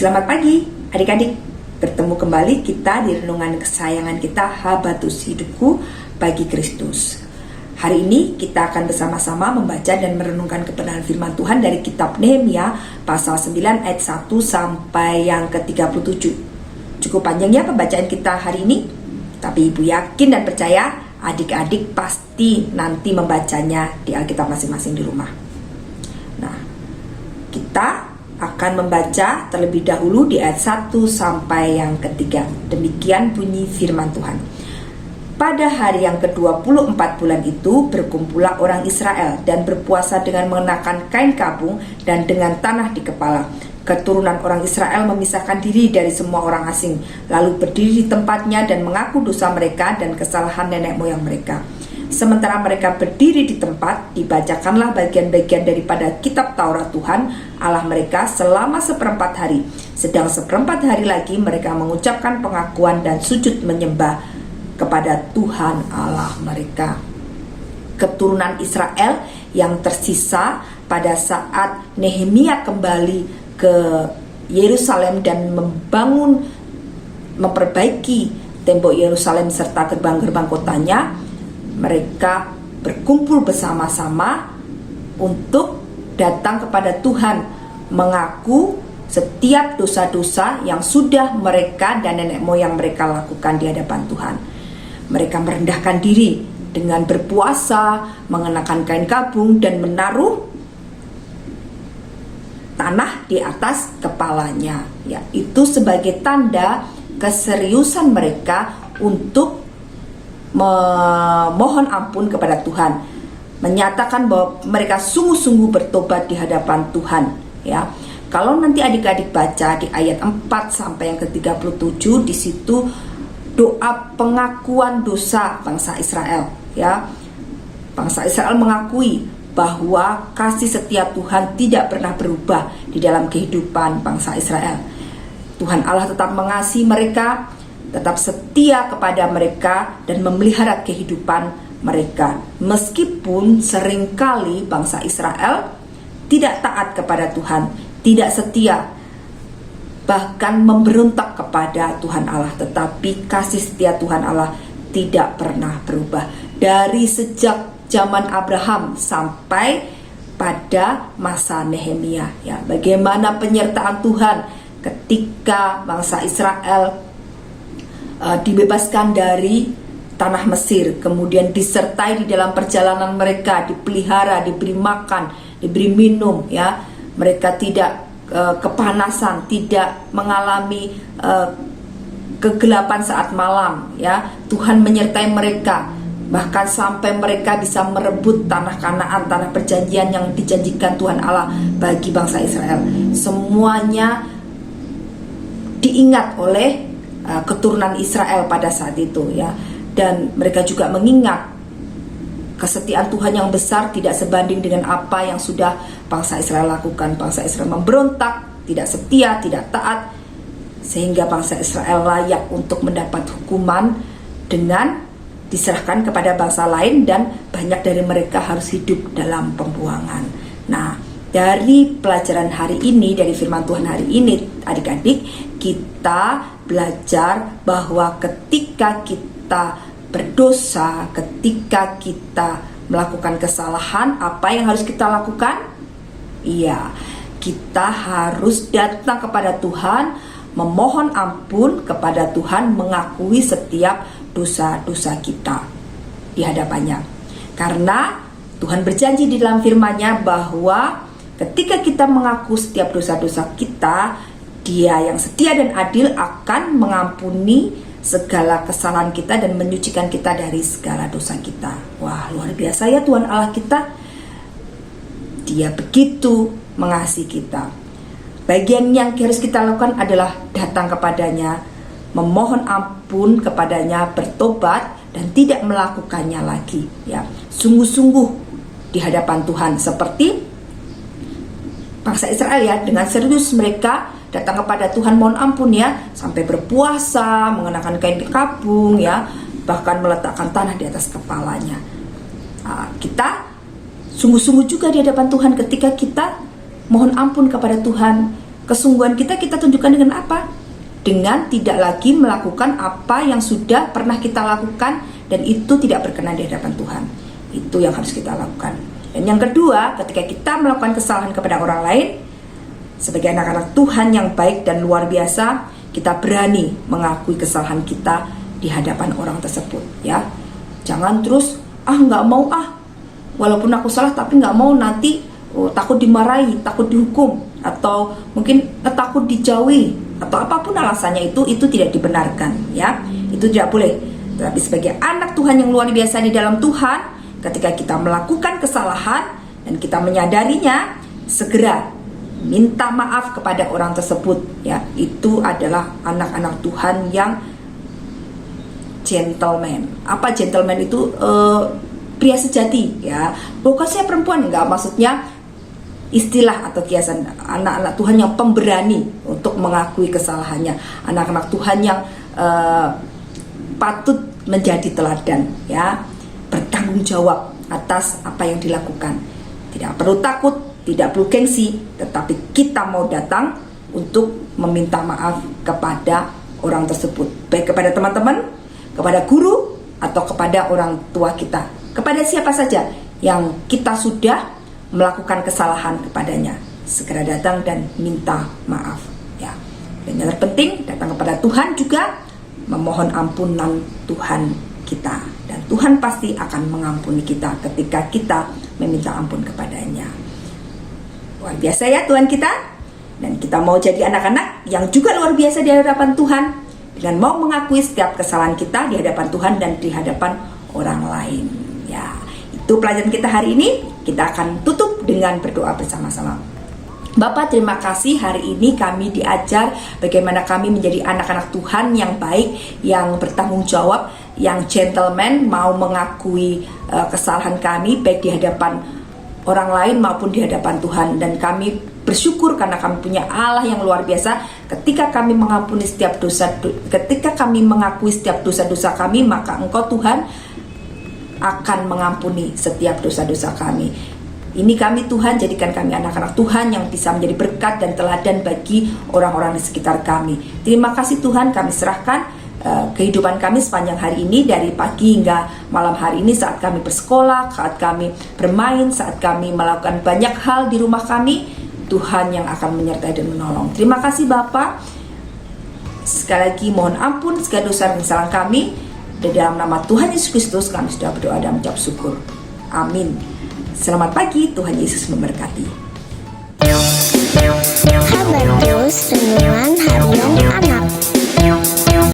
Selamat pagi adik-adik, bertemu kembali kita di renungan kesayangan kita, Habatus Hidupku bagi Kristus. Hari ini kita akan bersama-sama membaca dan merenungkan kebenaran firman Tuhan dari kitab Nehemia pasal 9 ayat 1 sampai yang ke-37. Cukup panjang ya pembacaan kita hari ini, tapi Ibu yakin dan percaya adik-adik pasti nanti membacanya di Alkitab masing-masing di rumah. Nah, kita akan membaca terlebih dahulu di ayat 1 sampai yang ke-3. Demikian bunyi firman Tuhan. Pada hari yang ke-24 bulan itu berkumpullah orang Israel dan berpuasa dengan mengenakan kain kabung dan dengan tanah di kepala. Keturunan orang Israel memisahkan diri dari semua orang asing, lalu berdiri di tempatnya dan mengaku dosa mereka dan kesalahan nenek moyang mereka. Sementara mereka berdiri di tempat, dibacakanlah bagian-bagian daripada kitab Taurat Tuhan Allah mereka selama seperempat hari. Sedang seperempat hari lagi mereka mengucapkan pengakuan dan sujud menyembah kepada Tuhan Allah mereka. Keturunan Israel yang tersisa pada saat Nehemia kembali ke Yerusalem dan memperbaiki tembok Yerusalem serta gerbang-gerbang kotanya, mereka berkumpul bersama-sama untuk datang kepada Tuhan, mengaku setiap dosa-dosa yang sudah mereka dan nenek moyang mereka lakukan di hadapan Tuhan. Mereka merendahkan diri dengan berpuasa, mengenakan kain kabung dan menaruh tanah di atas kepalanya. Ya, itu sebagai tanda keseriusan mereka untuk memohon ampun kepada Tuhan, menyatakan bahwa mereka sungguh-sungguh bertobat di hadapan Tuhan. Ya, kalau nanti adik-adik baca di ayat 4 sampai yang ke-37, di situ doa pengakuan dosa bangsa Israel. Ya, bangsa Israel mengakui bahwa kasih setia Tuhan tidak pernah berubah di dalam kehidupan bangsa Israel. Tuhan Allah tetap mengasihi mereka, tetap setia kepada mereka dan memelihara kehidupan mereka. Meskipun seringkali bangsa Israel tidak taat kepada Tuhan, tidak setia, bahkan memberontak kepada Tuhan Allah, tetapi kasih setia Tuhan Allah tidak pernah berubah. Dari sejak zaman Abraham sampai pada masa Nehemia, ya, bagaimana penyertaan Tuhan ketika bangsa Israel dibebaskan dari tanah Mesir, kemudian disertai di dalam perjalanan mereka, dipelihara, diberi makan, diberi minum, ya, mereka tidak kepanasan, tidak mengalami kegelapan saat malam, ya. Tuhan menyertai mereka, bahkan sampai mereka bisa merebut tanah Kanaan, tanah perjanjian yang dijanjikan Tuhan Allah bagi bangsa Israel. Semuanya diingat oleh keturunan Israel pada saat itu, ya. Dan mereka juga mengingat kesetiaan Tuhan yang besar tidak sebanding dengan apa yang sudah bangsa Israel lakukan. Bangsa Israel memberontak, tidak setia, tidak taat, sehingga bangsa Israel layak untuk mendapat hukuman dengan diserahkan kepada bangsa lain, dan banyak dari mereka harus hidup dalam pembuangan. Nah, dari pelajaran hari ini, dari firman Tuhan hari ini, adik-adik, kita belajar bahwa ketika kita berdosa, ketika kita melakukan kesalahan, apa yang harus kita lakukan? Iya, kita harus datang kepada Tuhan, memohon ampun kepada Tuhan, mengakui setiap dosa-dosa kita di hadapannya. Karena Tuhan berjanji di dalam firman-Nya bahwa ketika kita mengaku setiap dosa-dosa kita, Dia yang setia dan adil akan mengampuni segala kesalahan kita dan menyucikan kita dari segala dosa kita. Wah, luar biasa ya Tuhan Allah kita. Dia begitu mengasihi kita. Bagian yang harus kita lakukan adalah datang kepadanya, memohon ampun kepadanya, bertobat dan tidak melakukannya lagi. Ya, sungguh-sungguh di hadapan Tuhan, seperti bangsa Israel, ya, dengan serius mereka datang kepada Tuhan, mohon ampun, ya, sampai berpuasa, mengenakan kain kabung, ya, bahkan meletakkan tanah di atas kepalanya. Kita sungguh-sungguh juga di hadapan Tuhan ketika kita mohon ampun kepada Tuhan, Kesungguhan kita tunjukkan dengan apa? Dengan tidak lagi melakukan apa yang sudah pernah kita lakukan dan itu tidak berkenan di hadapan Tuhan. Itu yang harus kita lakukan. Dan yang kedua, ketika kita melakukan kesalahan kepada orang lain, sebagai anak-anak Tuhan yang baik dan luar biasa, kita berani mengakui kesalahan kita di hadapan orang tersebut, ya. Jangan terus nggak mau walaupun aku salah tapi nggak mau, nanti takut dimarahi, takut dihukum, atau mungkin takut dijauhi, atau apapun alasannya itu tidak dibenarkan, ya. Itu tidak boleh. Tapi sebagai anak Tuhan yang luar biasa di dalam Tuhan, ketika kita melakukan kesalahan dan kita menyadarinya, segera minta maaf kepada orang tersebut, ya. Itu adalah anak-anak Tuhan yang gentleman. Apa gentleman itu? Pria sejati, ya. Bukan saya perempuan, enggak, maksudnya istilah atau kiasan anak-anak Tuhan yang pemberani untuk mengakui kesalahannya, anak-anak Tuhan yang patut menjadi teladan, ya, bertanggung jawab atas apa yang dilakukan. Tidak perlu takut, tidak perlu gengsi, tetapi kita mau datang untuk meminta maaf kepada orang tersebut, baik kepada teman-teman, kepada guru, atau kepada orang tua kita, kepada siapa saja yang kita sudah melakukan kesalahan kepadanya. Segera datang dan minta maaf, ya. Dan yang terpenting, datang kepada Tuhan juga, memohon ampunan Tuhan kita, dan Tuhan pasti akan mengampuni kita ketika kita meminta ampun kepadanya. Luar biasa ya Tuhan kita. Dan kita mau jadi anak-anak yang juga luar biasa di hadapan Tuhan, dengan mau mengakui setiap kesalahan kita di hadapan Tuhan dan di hadapan orang lain, ya. Itu pelajaran kita hari ini. Kita akan tutup dengan berdoa bersama-sama. Bapa, terima kasih hari ini kami diajar bagaimana kami menjadi anak-anak Tuhan yang baik, yang bertanggung jawab, yang gentleman, mau mengakui kesalahan kami baik di hadapan orang lain maupun di hadapan Tuhan. Dan kami bersyukur karena kami punya Allah yang luar biasa. Ketika kami mengampuni setiap dosa, ketika kami mengakui setiap dosa-dosa kami, maka Engkau Tuhan akan mengampuni setiap dosa-dosa kami. Ini kami Tuhan, jadikan kami anak-anak Tuhan yang bisa menjadi berkat dan teladan bagi orang-orang di sekitar kami. Terima kasih Tuhan, kami serahkan kehidupan kami sepanjang hari ini, dari pagi hingga malam hari ini, saat kami bersekolah, saat kami bermain, saat kami melakukan banyak hal di rumah kami. Tuhan yang akan menyertai dan menolong. Terima kasih Bapa. Sekali lagi mohon ampun segala dosa dan kesalahan kami. Dan dalam nama Tuhan Yesus Kristus kami sudah berdoa dan mengucap syukur. Amin. Selamat pagi, Tuhan Yesus memberkati. Kabar Plus Renungan Harian Anak.